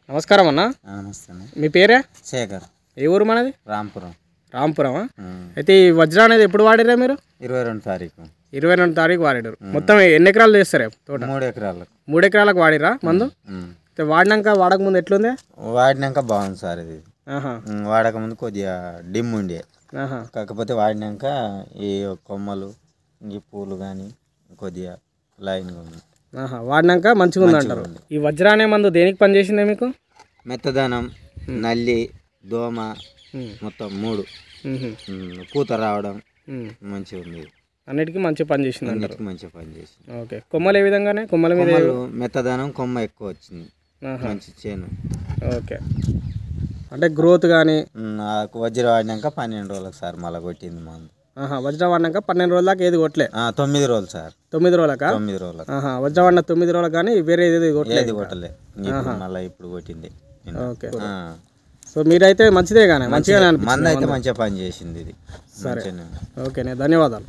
నమస్కారం అన్న. నమస్తే అన్న. మీ పేరే? శేఖర్. ఏ ఊరు మనది? రాంపురం. రాంపురమా? అయితే ఈ వజ్రా అనేది ఎప్పుడు వాడిరా మీరు? 22 తారీఖు. 22 తారీఖు వాడారు. మొత్తం ఎన్ని ఎకరాలు చేస్తారు తోట? 3 ఎకరాలకు. 3 ఎకరాలకు వాడిరా మందు? అయితే వాడినాక వాడకముందు ఎట్లుంది? వాడినాక బాగుంది సార్. ఇది ఆహా. వాడకముందు కొద్దిగా డిమ్ ఉండే, ఆహా. కాకపోతే వాడినాక ఈ కొమ్మలు ఈ పూలు కానీ కొద్దిగా లైన్గా ఉంది. ఆహా. వాడినాక మంచిగా ఉంది అంటారు. ఈ వజ్రా అనే మందు దేనికి పనిచేసిందే మీకు? మెత్తదనం, నల్లి, దోమ మొత్తం 3 పూత రావడం మంచిగా ఉంది. అన్నిటికీ మంచిగా పని చేసింది అంటారు. మంచిగా పని చేసింది. ఓకే. కొమ్మలు ఏ విధంగానే? కొమ్మల మీద మెత్తదనం, కొమ్మ ఎక్కువ వచ్చింది. మంచి చేను. ఓకే. అంటే గ్రోత్ కానీ వజ్ర వాడినాక 12 రోజులకు సార్ మళ్ళీ కొట్టింది మందు. వజ్ర వాడినాక 12 రోజుల దాకా ఏది కొట్టలే? 9 రోజులు సార్. 9 రోజులకా? 9 రోజులకు. వజ్ర వాడిన 9 రోజులకు కానీ వేరే ఏది కొట్టలేదు? కొట్టలే. మళ్ళీ ఇప్పుడు కొట్టింది. ఓకే. సో మీరైతే మంచిదే కానీ మంచిగానే మందు అయితే మంచిగా పని చేసింది ఇది. సరే. ఓకే, ధన్యవాదాలు.